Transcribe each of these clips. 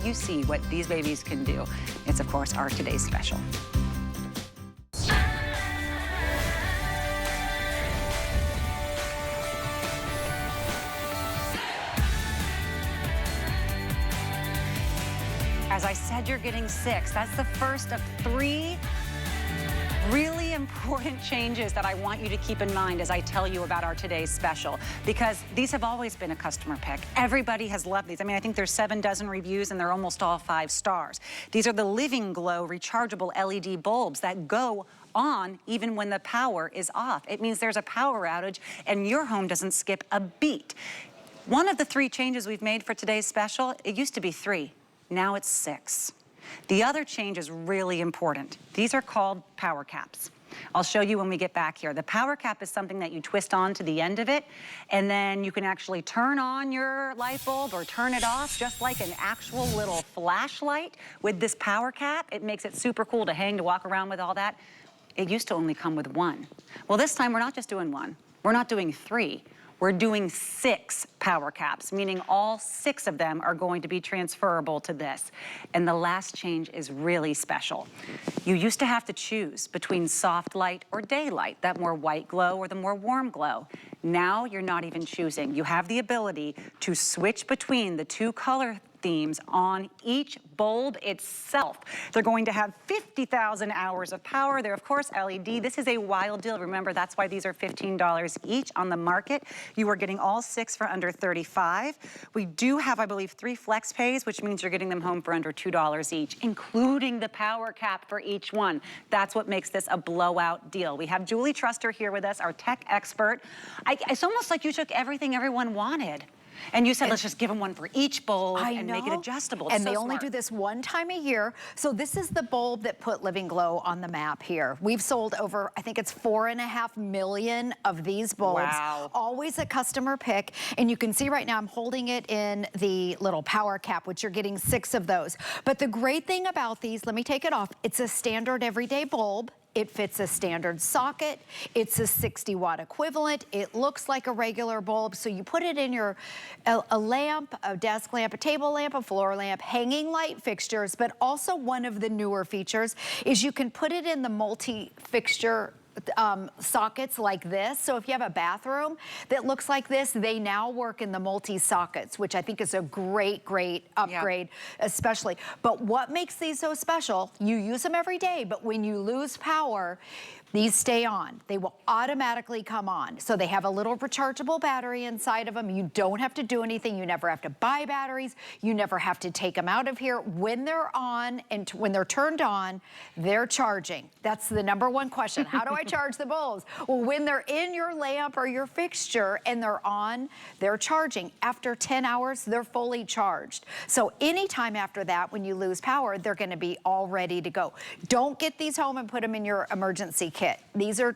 you see what these babies can do. It's, of course, our today's special. As I said, you're getting 6. That's the first of 3 really important changes that I want you to keep in mind as I tell you about our today's special, because these have always been a customer pick. Everybody has loved these. I mean, I think there's 7 dozen reviews and they're almost all 5 stars. These are the Living Glow rechargeable LED bulbs that go on even when the power is off. It means there's a power outage and your home doesn't skip a beat. One of the 3 changes we've made for today's special, it used to be 3. Now it's 6. The other change is really important. These are called power caps. I'll show you when we get back here. The power cap is something that you twist on to the end of it, and then you can actually turn on your light bulb or turn it off, just like an actual little flashlight with this power cap. It makes it super cool to hang, to walk around with all that. It used to only come with 1. Well, this time we're not just doing 1. We're not doing 3. We're doing 6 power caps, meaning all 6 of them are going to be transferable to this. And the last change is really special. You used to have to choose between soft light or daylight, that more white glow or the more warm glow. Now you're not even choosing. You have the ability to switch between the 2 color themes on each bulb itself. They're going to have 50,000 hours of power. They're, of course, LED. This is a wild deal. Remember, that's why these are $15 each on the market. You are getting all 6 for under $35. We do have, I believe, 3 flex pays, which means you're getting them home for under $2 each, including the power cap for each one. That's what makes this a blowout deal. We have Julie Truster here with us, our tech expert. It's almost like you took everything everyone wanted and you said, let's just give them one for each bulb and make it adjustable. And they only do this 1 time a year. So this is the bulb that put Living Glow on the map here. We've sold over, I think it's 4.5 million of these bulbs. Wow. Always a customer pick. And you can see right now I'm holding it in the little power cap, which you're getting 6 of those. But the great thing about these, let me take it off. It's a standard everyday bulb. It fits a standard socket. It's a 60-watt equivalent. It looks like a regular bulb. So you put it in your, a lamp, a desk lamp, a table lamp, a floor lamp, hanging light fixtures. But also one of the newer features is you can put it in the multi-fixture sockets like this. So if you have a bathroom that looks like this, they now work in the multi-sockets, which I think is a great, great upgrade, especially. But what makes these so special, you use them every day, but when you lose power, these stay on. They will automatically come on. So they have a little rechargeable battery inside of them. You don't have to do anything. You never have to buy batteries. You never have to take them out of here. When they're on and when they're turned on, they're charging. That's the #1 question. How do I charge the bulbs? Well, when they're in your lamp or your fixture and they're on, they're charging. After 10 hours, they're fully charged. So anytime after that, when you lose power, they're gonna be all ready to go. Don't get these home and put them in your emergency kit. These are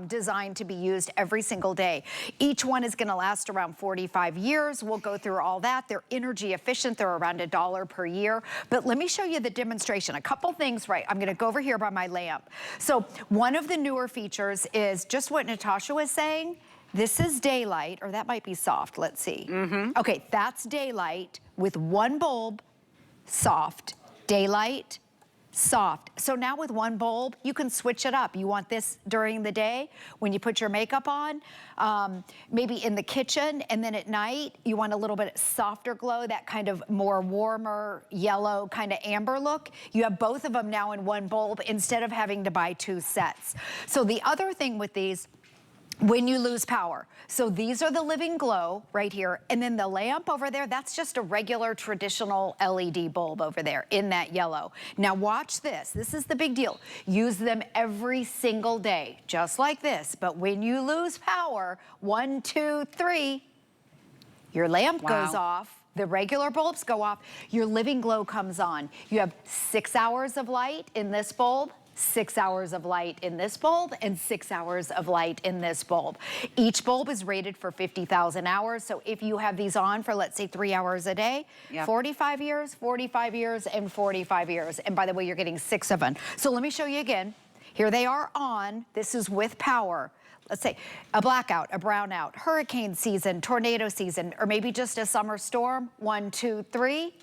designed to be used every single day. Each one is gonna last around 45 years. We'll go through all that. They're energy efficient. They're around $1 per year. But let me show you the demonstration. A couple things, right? I'm gonna go over here by my lamp. So one of the newer features is just what Natasha was saying. This is daylight, or that might be soft. Let's see. Okay, that's daylight with 1 bulb, soft. Daylight, soft. So now with 1 bulb, you can switch it up. You want this during the day when you put your makeup on, maybe in the kitchen, and then at night, you want a little bit softer glow, that kind of more warmer yellow kind of amber look. You have both of them now in 1 bulb instead of having to buy 2 sets. So the other thing with these, when you lose power. So these are the Living Glow right here. And then the lamp over there, that's just a regular traditional LED bulb over there in that yellow. Now watch this. This is the big deal. Use them every single day, just like this. But when you lose power, 1, 2, 3, your lamp goes off. The regular bulbs go off. Your Living Glow comes on. You have 6 hours of light in this bulb, 6 hours of light in this bulb, and 6 hours of light in this bulb. Each bulb is rated for 50,000 hours. So if you have these on for, let's say, 3 hours a day, 45 years, 45 years, and 45 years. And by the way, you're getting 6 of them. So let me show you again. Here they are on. This is with power. Let's say a blackout, a brownout, hurricane season, tornado season, or maybe just a summer storm. 1, 2, 3.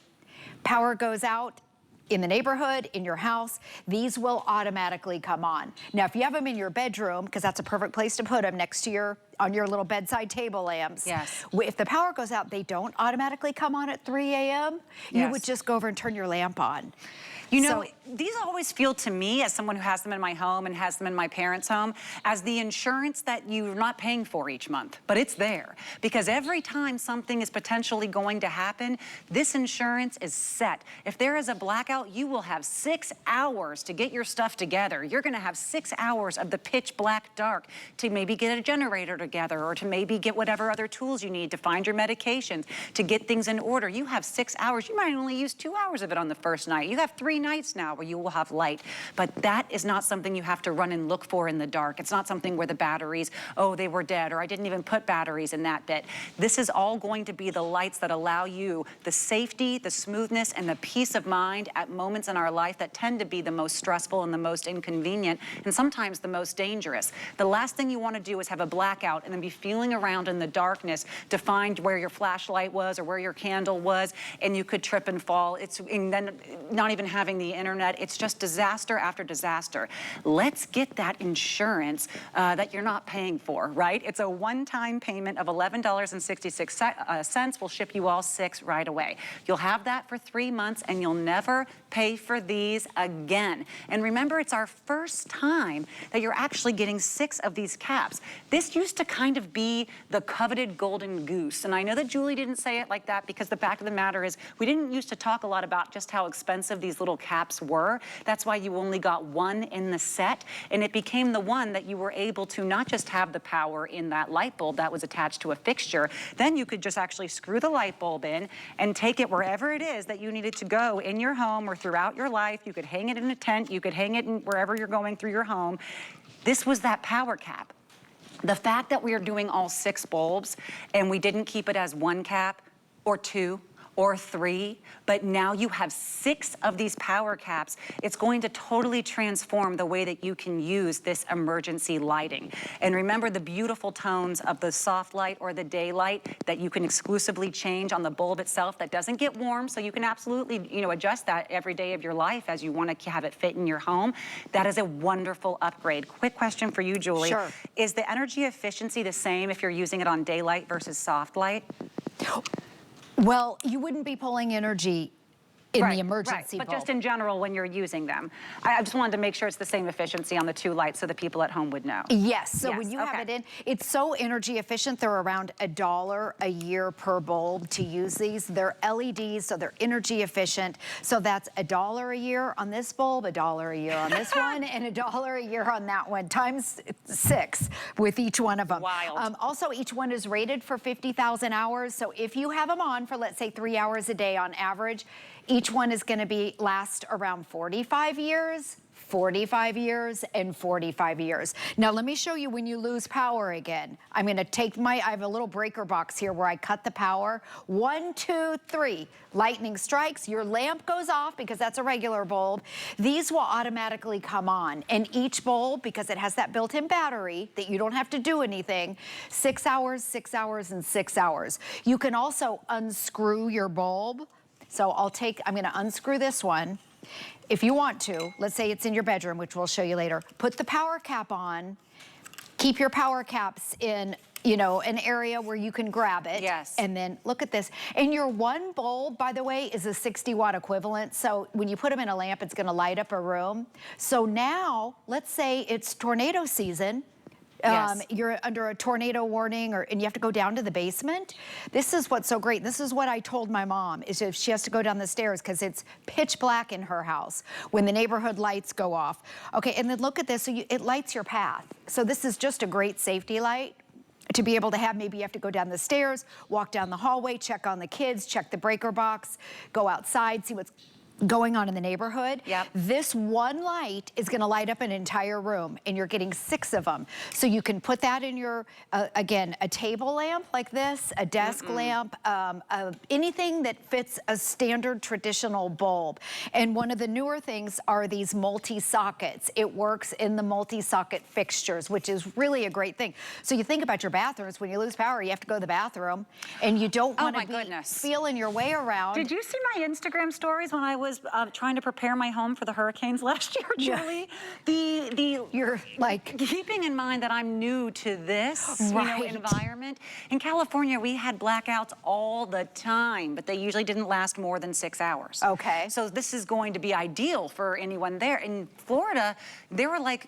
Power goes out in the neighborhood, in your house, these will automatically come on. Now, if you have them in your bedroom, because that's a perfect place to put them next to on your little bedside table lamps. Yes. If the power goes out, they don't automatically come on at 3 a.m. Yes. You would just go over and turn your lamp on. You know, these always feel to me, as someone who has them in my home and has them in my parents' home, as the insurance that you're not paying for each month, but it's there. Because every time something is potentially going to happen, this insurance is set. If there is a blackout, you will have 6 hours to get your stuff together. You're gonna have 6 hours of the pitch black dark to maybe get a generator together, or to maybe get whatever other tools you need to find your medications, to get things in order. You have 6 hours. You might only use 2 hours of it on the first night. You have 3 nights now where you will have light, but that is not something you have to run and look for in the dark. It's not something where the batteries, oh, they were dead, or I didn't even put batteries in that bit. This is all going to be the lights that allow you the safety, the smoothness, and the peace of mind at moments in our life that tend to be the most stressful and the most inconvenient, and sometimes the most dangerous. The last thing you want to do is have a blackout and then be feeling around in the darkness to find where your flashlight was or where your candle was, and you could trip and fall. And then not even having the internet. It's just disaster after disaster. Let's get that insurance that you're not paying for, right? It's a one-time payment of $11.66. We'll ship you all 6 right away. You'll have that for 3 months, and you'll never pay for these again. And remember, it's our first time that you're actually getting 6 of these caps. This used to kind of be the coveted golden goose. And I know that Julie didn't say it like that, because the fact of the matter is we didn't used to talk a lot about just how expensive these little caps were. That's why you only got 1 in the set, and it became the one that you were able to not just have the power in that light bulb that was attached to a fixture, then you could just actually screw the light bulb in and take it wherever it is that you needed to go in your home or throughout your life. You could hang it in a tent, you could hang it in wherever you're going through your home. This was that power cap. The fact that we are doing all 6 bulbs and we didn't keep it as 1 cap or 2 or 3, but now you have 6 of these power caps. It's going to totally transform the way that you can use this emergency lighting. And remember the beautiful tones of the soft light or the daylight that you can exclusively change on the bulb itself that doesn't get warm, so you can absolutely, you know, adjust that every day of your life as you want to have it fit in your home. That is a wonderful upgrade. Quick question for you, Julie. Sure. Is the energy efficiency the same if you're using it on daylight versus soft light? Well, you wouldn't be pulling energy in the emergency but bulb. just in general when you're using them. I just wanted to make sure it's the same efficiency on the 2 lights so the people at home would know. Yes, so Yes, when you have it in, it's so energy efficient. They're around $1 a year per bulb to use these. They're LEDs, so they're energy efficient. So that's $1 a year on this bulb, $1 a year on this one, and $1 a year on that one, times 6 with each one of them. Wild. Also, each one is rated for 50,000 hours. So if you have them on for, let's say, 3 hours a day on average, each one is going to last around 45 years, 45 years, and 45 years. Now, let me show you when you lose power again. I'm going to take I have a little breaker box here where I cut the power. 1, 2, 3. Lightning strikes, your lamp goes off because that's a regular bulb. These will automatically come on. And each bulb, because it has that built-in battery that you don't have to do anything, 6 hours, 6 hours, and 6 hours. You can also unscrew your bulb. So I'm going to unscrew this one. If you want to, let's say it's in your bedroom, which we'll show you later, put the power cap on, keep your power caps in, you know, an area where you can grab it. Yes. And then look at this. And your 1 bulb, by the way, is a 60-watt equivalent. So when you put them in a lamp, it's going to light up a room. So now, let's say it's tornado season. Yes. You're under a tornado warning and you have to go down to the basement. This is what's so great. This is what I told my mom, is if she has to go down the stairs because it's pitch black in her house when the neighborhood lights go off. Okay, and then look at this. So it lights your path. So this is just a great safety light to be able to have. Maybe you have to go down the stairs, walk down the hallway, check on the kids, check the breaker box, go outside, see what's going on in the neighborhood, Yep. this one light is gonna light up an entire room, and you're getting 6 of them. So you can put that in your, again, a table lamp like this, a desk lamp, anything that fits a standard traditional bulb. And one of the newer things are these multi-sockets. It works in the multi-socket fixtures, which is really a great thing. So you think about your bathrooms, when you lose power, you have to go to the bathroom, and you don't wanna be feeling your way around. Did you see my Instagram stories when I was trying to prepare my home for the hurricanes last year, Julie? Yeah. You're like... Keeping in mind that I'm new to this environment. In California, we had blackouts all the time, but they usually didn't last more than 6 hours. Okay. So this is going to be ideal for anyone there. In Florida, they were like,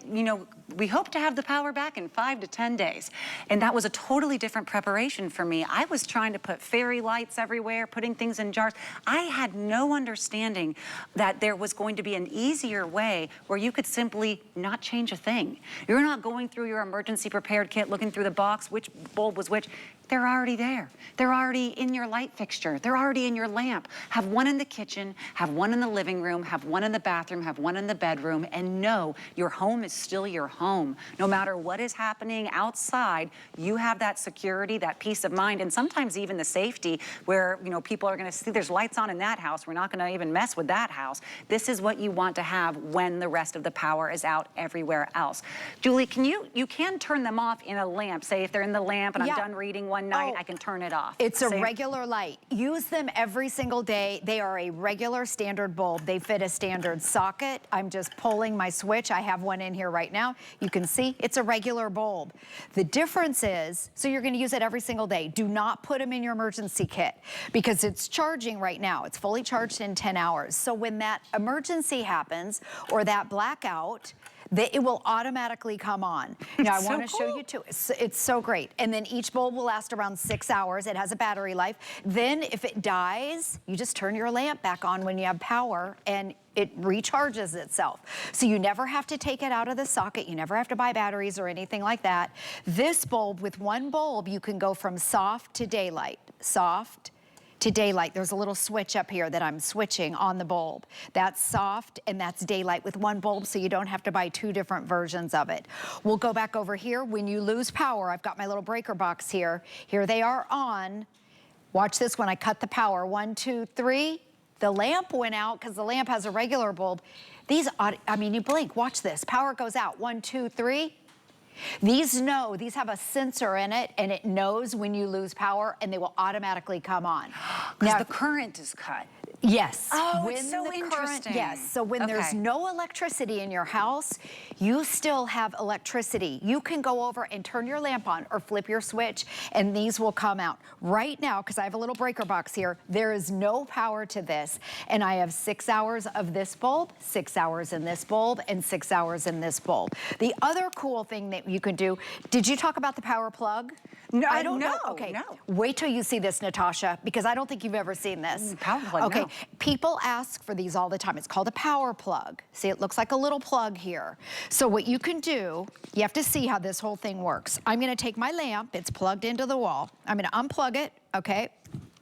we hope to have the power back in 5 to 10 days. And that was a totally different preparation for me. I was trying to put fairy lights everywhere, putting things in jars. I had no understanding that there was going to be an easier way where you could simply not change a thing. You're not going through your emergency prepared kit, looking through the box, which bulb was which. They're already there. They're already in your light fixture. They're already in your lamp. Have one in the kitchen, have one in the living room, have one in the bathroom, have one in the bedroom, and know your home is still your home. No matter what is happening outside, you have that security, that peace of mind, and sometimes even the safety where, people are gonna see there's lights on in that house. We're not gonna even mess with that house. This is what you want to have when the rest of the power is out everywhere else. Julie, you can turn them off in a lamp. Say if they're in the lamp and I'm done reading one night, I can turn it off. It's a regular light. Use them every single day. They are a regular standard bulb. They fit a standard socket. I'm just pulling my switch. I have one in here right now. You can see it's a regular bulb. The difference is, so you're gonna use it every single day. Do not put them in your emergency kit because it's charging right now. It's fully charged in 10 hours. So when that emergency happens or that blackout, it will automatically come on. Now I want to show you too. It's so great. And then each bulb will last around 6 hours. It has a battery life. Then if it dies, you just turn your lamp back on when you have power and it recharges itself. So you never have to take it out of the socket. You never have to buy batteries or anything like that. This bulb, with one bulb, you can go from soft to daylight. Soft to daylight. There's a little switch up here that I'm switching on the bulb. That's soft and that's daylight with one bulb, so you don't have to buy 2 different versions of it. We'll go back over here. When you lose power, I've got my little breaker box here. Here they are on. Watch this when I cut the power. 1, 2, 3. The lamp went out because the lamp has a regular bulb. These, you blink, watch this. Power goes out. 1, 2, 3. These have a sensor in it, and it knows when you lose power, and they will automatically come on. Because the current is cut. Yes. Oh, it's so interesting. Yes, so when there's no electricity in your house, you still have electricity. You can go over and turn your lamp on or flip your switch, and these will come out. Right now, because I have a little breaker box here, there is no power to this, and I have 6 hours of this bulb, 6 hours in this bulb, and 6 hours in this bulb. The other cool thing that you can do, did you talk about the power plug? No, I don't know. Okay, no. Wait till you see this, Natasha, because I don't think you've ever seen this. Power plug, okay. No. People ask for these all the time. It's called a power plug. See, it looks like a little plug here. So what you can do, you have to see how this whole thing works. I'm gonna take my lamp, it's plugged into the wall. I'm gonna unplug it, okay?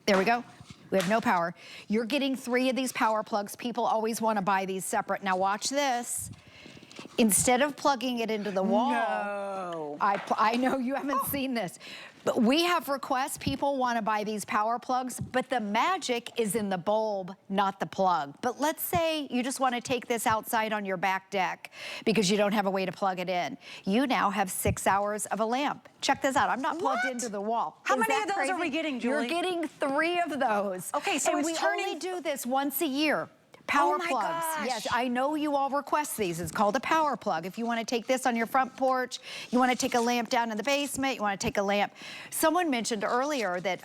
There we go. We have no power. You're getting 3 of these power plugs. People always wanna buy these separate. Now watch this. Instead of plugging it into the wall, no. I know you haven't seen this, but we have requests. People want to buy these power plugs, but the magic is in the bulb, not the plug. But let's say you just want to take this outside on your back deck because you don't have a way to plug it in. You now have 6 hours of a lamp. Check this out. I'm not plugged into the wall. How many of those are we getting, Julie? You're getting 3 of those. Okay, so and we only do this once a year. Power plugs. Gosh. Yes, I know you all request these. It's called a power plug. If you want to take this on your front porch, you want to take a lamp down in the basement, you want to take a lamp. Someone mentioned earlier that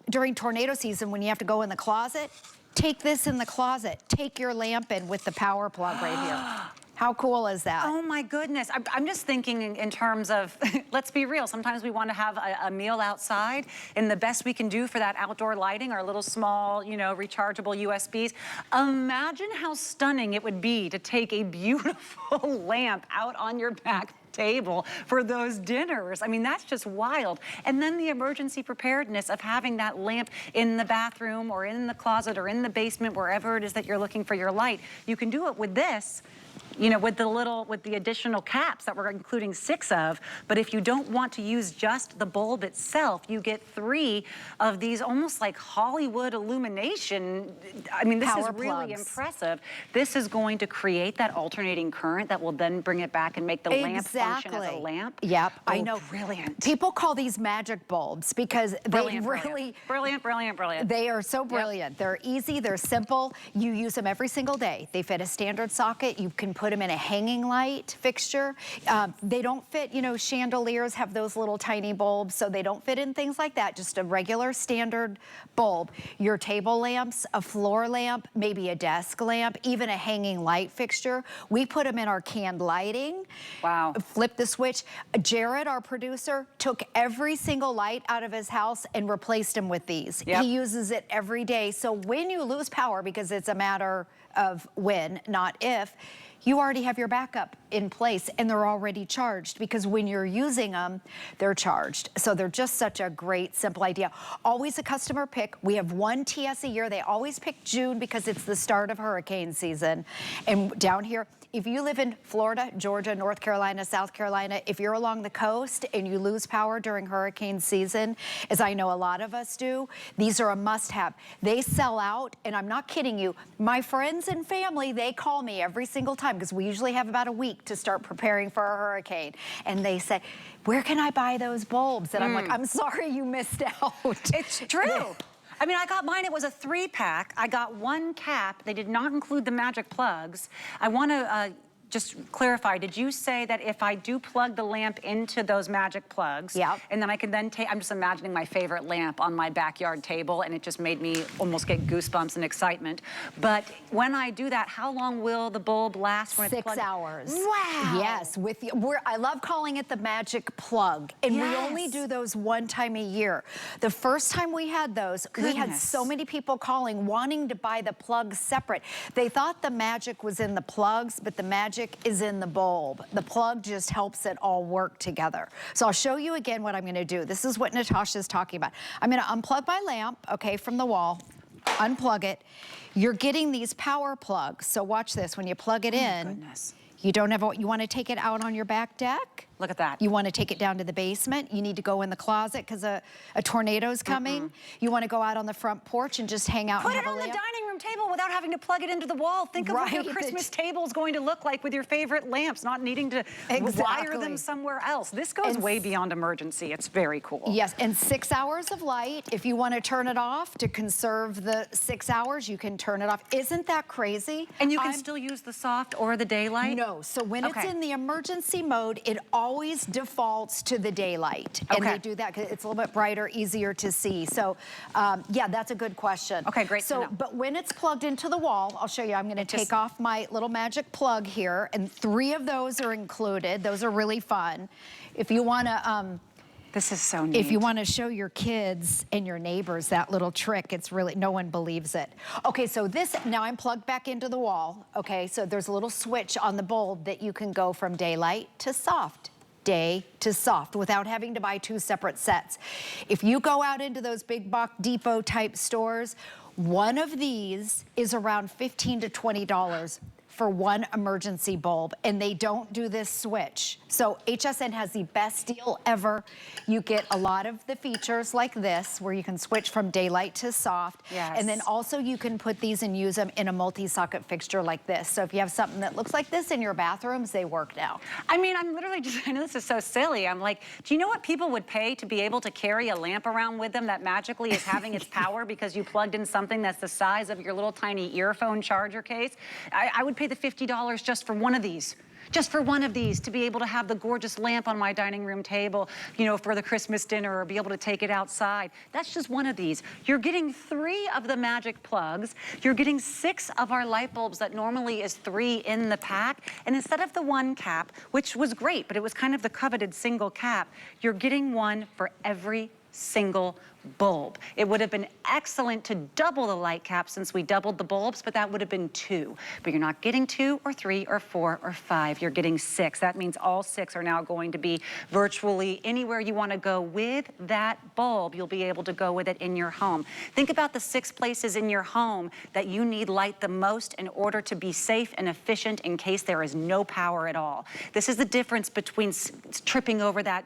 during tornado season when you have to go in the closet, take this in the closet. Take your lamp in with the power plug right here. How cool is that? Oh my goodness. I'm just thinking in terms of, let's be real, sometimes we want to have a meal outside, and the best we can do for that outdoor lighting are little small, rechargeable USBs. Imagine how stunning it would be to take a beautiful lamp out on your back table for those dinners. I mean, that's just wild. And then the emergency preparedness of having that lamp in the bathroom or in the closet or in the basement, wherever it is that you're looking for your light. You can do it with this, you know, with the additional caps that we're including 6 of. But if you don't want to use just the bulb itself, you get 3 of these almost like Hollywood illumination. I mean, this is really impressive. This is going to create that alternating current that will then bring it back and make the lamp function as a lamp. Yep, I know. Brilliant. People call these magic bulbs because they Brilliant. They are so brilliant. Yep. They're easy, they're simple. You use them every single day. They fit a standard socket. You can put them in a hanging light fixture. They don't fit, you know, chandeliers have those little tiny bulbs, so they don't fit in things like that. Just a regular standard bulb. Your table lamps, a floor lamp, maybe a desk lamp, even a hanging light fixture. We put them in our canned lighting. Wow. Flip the switch. Jared, our producer, took every single light out of his house and replaced them with these. Yep. He uses it every day. So when you lose power, because it's a matter of when, not if, you already have your backup in place and they're already charged, because when you're using them, they're charged. So they're just such a great, simple idea. Always a customer pick. We have 1 TS a year. They always pick June because it's the start of hurricane season. And down here, if you live in Florida, Georgia, North Carolina, South Carolina, if you're along the coast and you lose power during hurricane season, as I know a lot of us do, these are a must-have. They sell out, and I'm not kidding you. My friends and family, they call me every single time, because we usually have about a week to start preparing for a hurricane. And they say, where can I buy those bulbs? And I'm like, I'm sorry you missed out. It's true. I mean, I got mine, it was a 3-pack. I got 1 cap. They did not include the magic plugs. I want to just clarify, did you say that if I do plug the lamp into those magic plugs, and then I can then take, I'm just imagining my favorite lamp on my backyard table, and it just made me almost get goosebumps and excitement. But when I do that, how long will the bulb last when it's plugged? 6 hours. Wow. Yes, I love calling it the magic plug, and we only do those 1 time a year. The first time we had those, we had so many people calling, wanting to buy the plugs separate. They thought the magic was in the plugs, but the magic is in the bulb. The plug just helps it all work together. So I'll show you again what I'm gonna do. This is what Natasha's talking about. I'm gonna unplug my lamp, okay, from the wall, unplug it. You're getting these power plugs. So watch this, when you plug it in, you don't have, you wanna take it out on your back deck. Look at that. You want to take it down to the basement. You need to go in the closet because a tornado's coming. You want to go out on the front porch and just hang out and have a lamp. Put it on the dining room table without having to plug it into the wall. Think of what your Christmas table is going to look like with your favorite lamps, not needing to wire them somewhere else. This goes way beyond emergency. It's very cool. Yes, and 6 hours of light. If you want to turn it off to conserve the 6 hours, you can turn it off. Isn't that crazy? And you can still use the soft or the daylight? No, so when it's in the emergency mode, it always defaults to the daylight. And they do that because it's a little bit brighter, easier to see. So yeah, that's a good question. Okay, great to know. But when it's plugged into the wall, I'll show you, I'm gonna take off my little magic plug here, and 3 of those are included. Those are really fun. If you wanna, this is so neat. if you want to show your kids and your neighbors that little trick, it's really, no one believes it. Okay, so this, now I'm plugged back into the wall. Okay, so there's a little switch on the bulb that you can go from daylight to soft. Day to soft without having to buy 2 separate sets. If you go out into those big box depot type stores, one of these is around $15 to $20 for 1 emergency bulb, and they don't do this switch. So HSN has the best deal ever. You get a lot of the features like this, where you can switch from daylight to soft. And then also you can put these and use them in a multi-socket fixture like this. So if you have something that looks like this in your bathrooms, they work now. I mean, I'm literally just, I know this is so silly. I'm like, do you know what people would pay to be able to carry a lamp around with them that magically is having its power because you plugged in something that's the size of your little tiny earphone charger case? I would pay the $50 just for one of these. Just for one of these, to be able to have the gorgeous lamp on my dining room table, you know, for the Christmas dinner, or be able to take it outside. That's just one of these. You're getting 3 of the magic plugs. You're getting 6 of our light bulbs that normally is 3 in the pack. And instead of the 1 cap, which was great, but it was kind of the coveted single cap, you're getting 1 for every single bulb. It would have been excellent to double the light cap since we doubled the bulbs, but that would have been 2. But you're not getting 2 or 3 or 4 or 5. You're getting 6. That means all 6 are now going to be virtually anywhere you want to go with that bulb. You'll be able to go with it in your home. Think about the 6 places in your home that you need light the most in order to be safe and efficient in case there is no power at all. This is the difference between tripping over that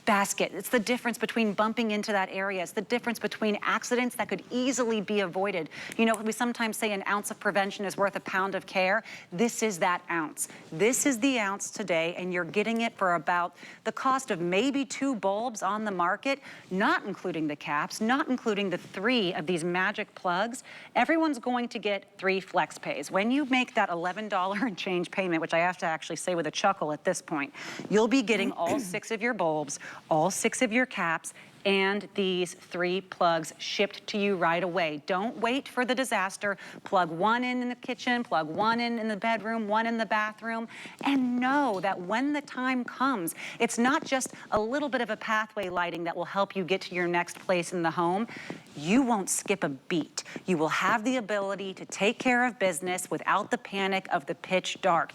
basket. It's the difference between bumping into that area. It's the difference between accidents that could easily be avoided. You know, we sometimes say an ounce of prevention is worth a pound of care. This is that ounce. This is the ounce today, and you're getting it for about the cost of maybe 2 bulbs on the market, not including the caps, not including the 3 of these magic plugs. Everyone's going to get 3 flex pays. When you make that $11 and change payment, which I have to actually say with a chuckle at this point, you'll be getting all 6 of your bulbs, all 6 of your caps, and these 3 plugs shipped to you right away. Don't wait for the disaster. Plug one in the kitchen, plug one in the bedroom, one in the bathroom, and know that when the time comes, it's not just a little bit of a pathway lighting that will help you get to your next place in the home. You won't skip a beat. You will have the ability to take care of business without the panic of the pitch dark.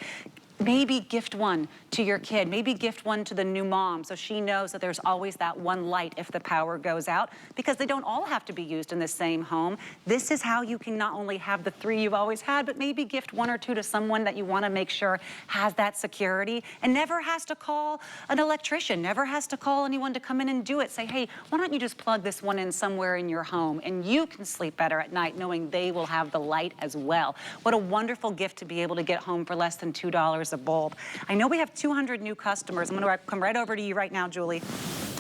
Maybe gift one to your kid. Maybe gift one to the new mom so she knows that there's always that one light if the power goes out, because they don't all have to be used in the same home. This is how you can not only have the 3 you've always had, but maybe gift 1 or 2 to someone that you want to make sure has that security and never has to call an electrician, never has to call anyone to come in and do it. Say, hey, why don't you just plug this one in somewhere in your home, and you can sleep better at night knowing they will have the light as well. What a wonderful gift to be able to get home for less than $2 a bulb. I know we have 200 new customers. I'm going to come right over to you right now, Julie.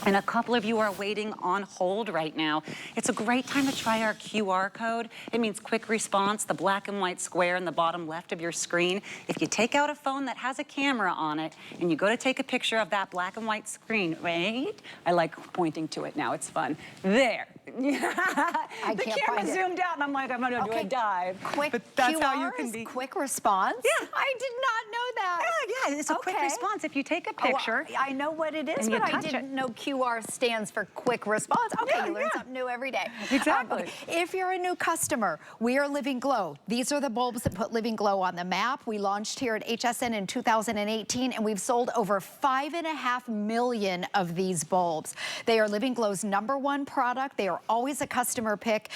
And a couple of you are waiting on hold right now. It's a great time to try our QR code. It means quick response, the black and white square in the bottom left of your screen. If you take out a phone that has a camera on it and you go to take a picture of that black and white screen, wait, I like pointing to it now, it's fun. There. The camera zoomed out and I'm like, I'm gonna do a dive. Quick but that's QRs, how you can be. Quick response? Yeah. I did not know that. Yeah, it's a quick response. If you take a picture. Oh, I know what it is, but I didn't know QR stands for quick response. Okay, you learn something new every day. Exactly. If you're a new customer, we are Living Glow. These are the bulbs that put Living Glow on the map. We launched here at HSN in 2018, and we've sold over 5.5 million of these bulbs. They are Living Glow's #1 product. They are always a customer pick.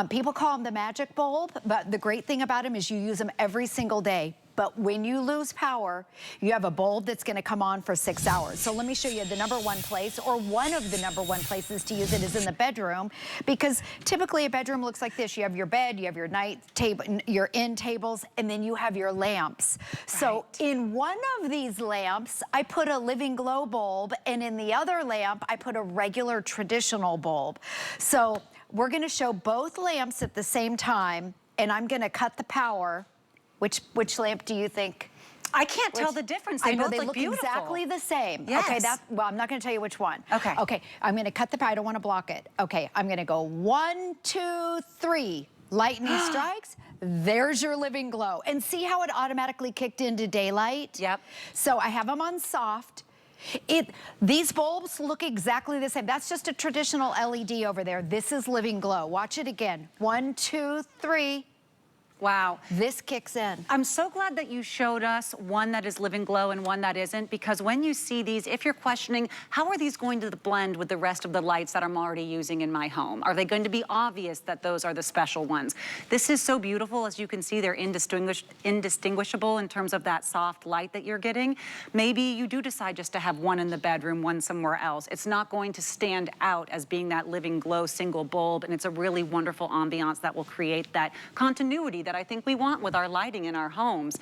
People call them the magic bulb, but the great thing about them is you use them every single day. But when you lose power, you have a bulb that's gonna come on for 6 hours. So let me show you the #1 place, or one of the #1 places to use it is in the bedroom, because typically a bedroom looks like this. You have your bed, you have your night table, your end tables, and then you have your lamps. So in one of these lamps, I put a Living Glow bulb, and in the other lamp, I put a regular traditional bulb. So we're gonna show both lamps at the same time, and I'm gonna cut the power. Which lamp do you think? I can't tell the difference. They both look beautiful. Exactly the same. Yes. Okay, well, I'm not gonna tell you which one. Okay. Okay, I'm gonna cut the power. I don't wanna block it. Okay, I'm gonna go 1, 2, 3. Lightning strikes. There's your Living Glow. And see how it automatically kicked into daylight? Yep. So I have them on soft. These bulbs look exactly the same. That's just a traditional LED over there. This is Living Glow. Watch it again. 1, 2, 3. Wow. This kicks in. I'm so glad that you showed us one that is Living Glow and one that isn't, because when you see these, if you're questioning, how are these going to blend with the rest of the lights that I'm already using in my home? Are they going to be obvious that those are the special ones? This is so beautiful. As you can see, they're indistinguishable in terms of that soft light that you're getting. Maybe you do decide just to have one in the bedroom, one somewhere else. It's not going to stand out as being that Living Glow single bulb, and it's a really wonderful ambiance that will create that continuity that I think we want with our lighting in our homes.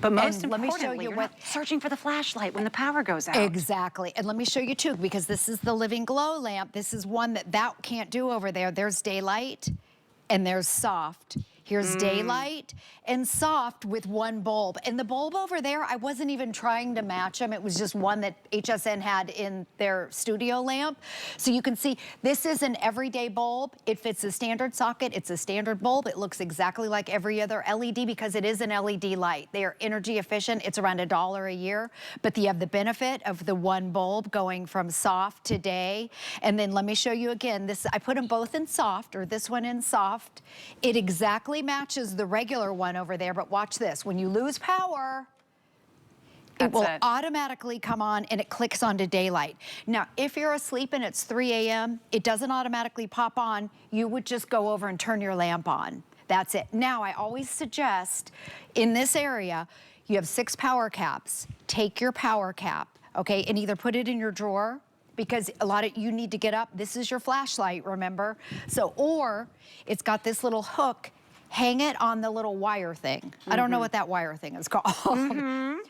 But most importantly, you're not searching for the flashlight when the power goes out. Exactly. And let me show you too, because this is the Living Glow lamp. This is one that can't do over there. There's daylight and there's soft. Here's daylight and soft with one bulb. And the bulb over there, I wasn't even trying to match them. It was just one that HSN had in their studio lamp. So you can see this is an everyday bulb. It fits a standard socket. It's a standard bulb. It looks exactly like every other LED because it is an LED light. They are energy efficient. It's around $1 a year, but you have the benefit of the one bulb going from soft to day. And then let me show you again. This, I put them both in soft, or this one in soft. It exactly matches the regular one over there, but watch this. When you lose power, it will automatically come on and it clicks onto daylight. Now, if you're asleep and it's 3 a.m., it doesn't automatically pop on. You would just go over and turn your lamp on. That's it. Now, I always suggest in this area, you have 6 power caps. Take your power cap, okay, and either put it in your drawer, because a lot of you need to get up. This is your flashlight, remember? So, or it's got this little hook. Hang it on the little wire thing. I don't know what that wire thing is called.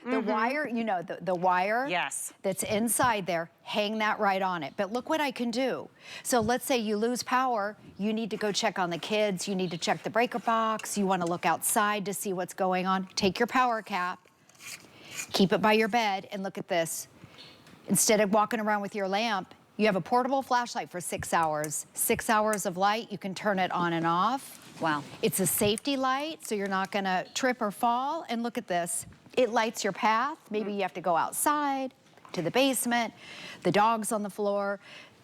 The wire, you know, the wire that's inside there, hang that right on it. But look what I can do. So let's say you lose power, you need to go check on the kids, you need to check the breaker box, you wanna look outside to see what's going on. Take your power cap, keep it by your bed, and look at this. Instead of walking around with your lamp, you have a portable flashlight for 6 hours. 6 hours of light, you can turn it on and off. Wow. It's a safety light, so you're not gonna trip or fall. And look at this. It lights your path. Maybe you have to go outside to the basement. The dog's on the floor.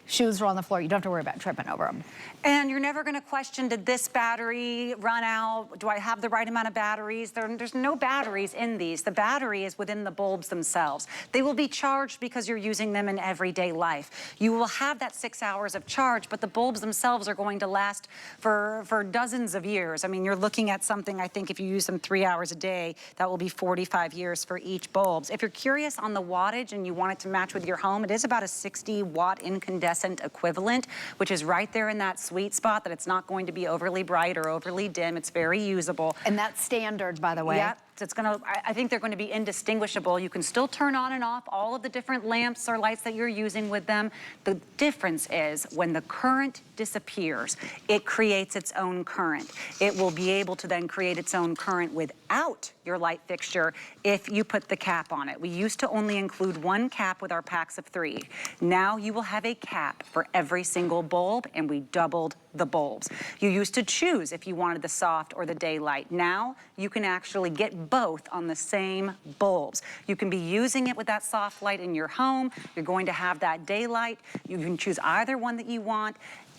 Shoes are on the floor. You don't have to worry about tripping over them. And you're never going to question, did this battery run out? Do I have the right amount of batteries? There's no batteries in these. The battery is within the bulbs themselves. They will be charged because you're using them in everyday life. You will have that 6 hours of charge, but the bulbs themselves are going to last for dozens of years. I mean, you're looking at something, I think if you use them 3 hours a day, that will be 45 years for each bulbs. If you're curious on the wattage and you want it to match with your home, it is about a 60-watt incandescent equivalent, which is right there in that sweet spot that it's not going to be overly bright or overly dim. It's very usable. And that's standard, by the way. Yep. So it's gonna, I think they're going to be indistinguishable. You can still turn on and off all of the different lamps or lights that you're using with them. The difference is when the current disappears, it creates its own current. It will be able to then create its own current without your light fixture if you put the cap on it. We used to only include one cap with our packs of 3. Now you will have a cap for every single bulb, and we doubled the bulbs. You used to choose if you wanted the soft or the daylight. Now you can actually get both on the same bulbs. You can be using it with that soft light in your home. You're going to have that daylight. You can choose either one that you want,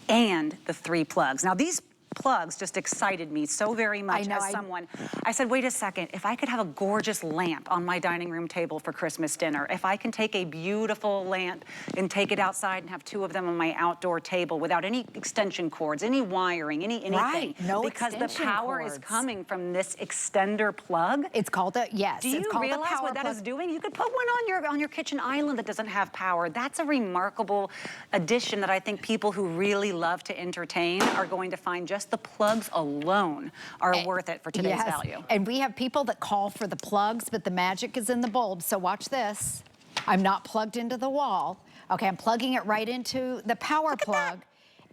and the 3 plugs. Now these plugs just excited me so very much as someone. I said, wait a second, if I could have a gorgeous lamp on my dining room table for Christmas dinner, if I can take a beautiful lamp and take it outside and have 2 of them on my outdoor table without any extension cords, any wiring, anything. Right, no because the extension power cords. is coming from this extender plug. It's called a, yes. Do you realize what that is doing? You could put one on your kitchen island that doesn't have power. That's a remarkable addition that I think people who really love to entertain are going to find just the plugs alone are worth it for today's value. And we have people that call for the plugs, but the magic is in the bulb. So watch this. I'm not plugged into the wall. Okay, I'm plugging it right into the power plug.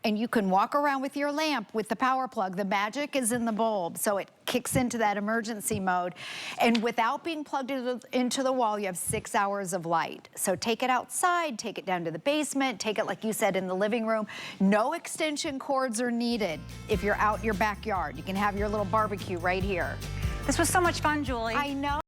And you can walk around with your lamp with the power plug. The magic is in the bulb, so it kicks into that emergency mode. And without being plugged into the wall, you have 6 hours of light. So take it outside, take it down to the basement, take it, like you said, in the living room. No extension cords are needed if you're out in your backyard. You can have your little barbecue right here. This was so much fun, Julie. I know.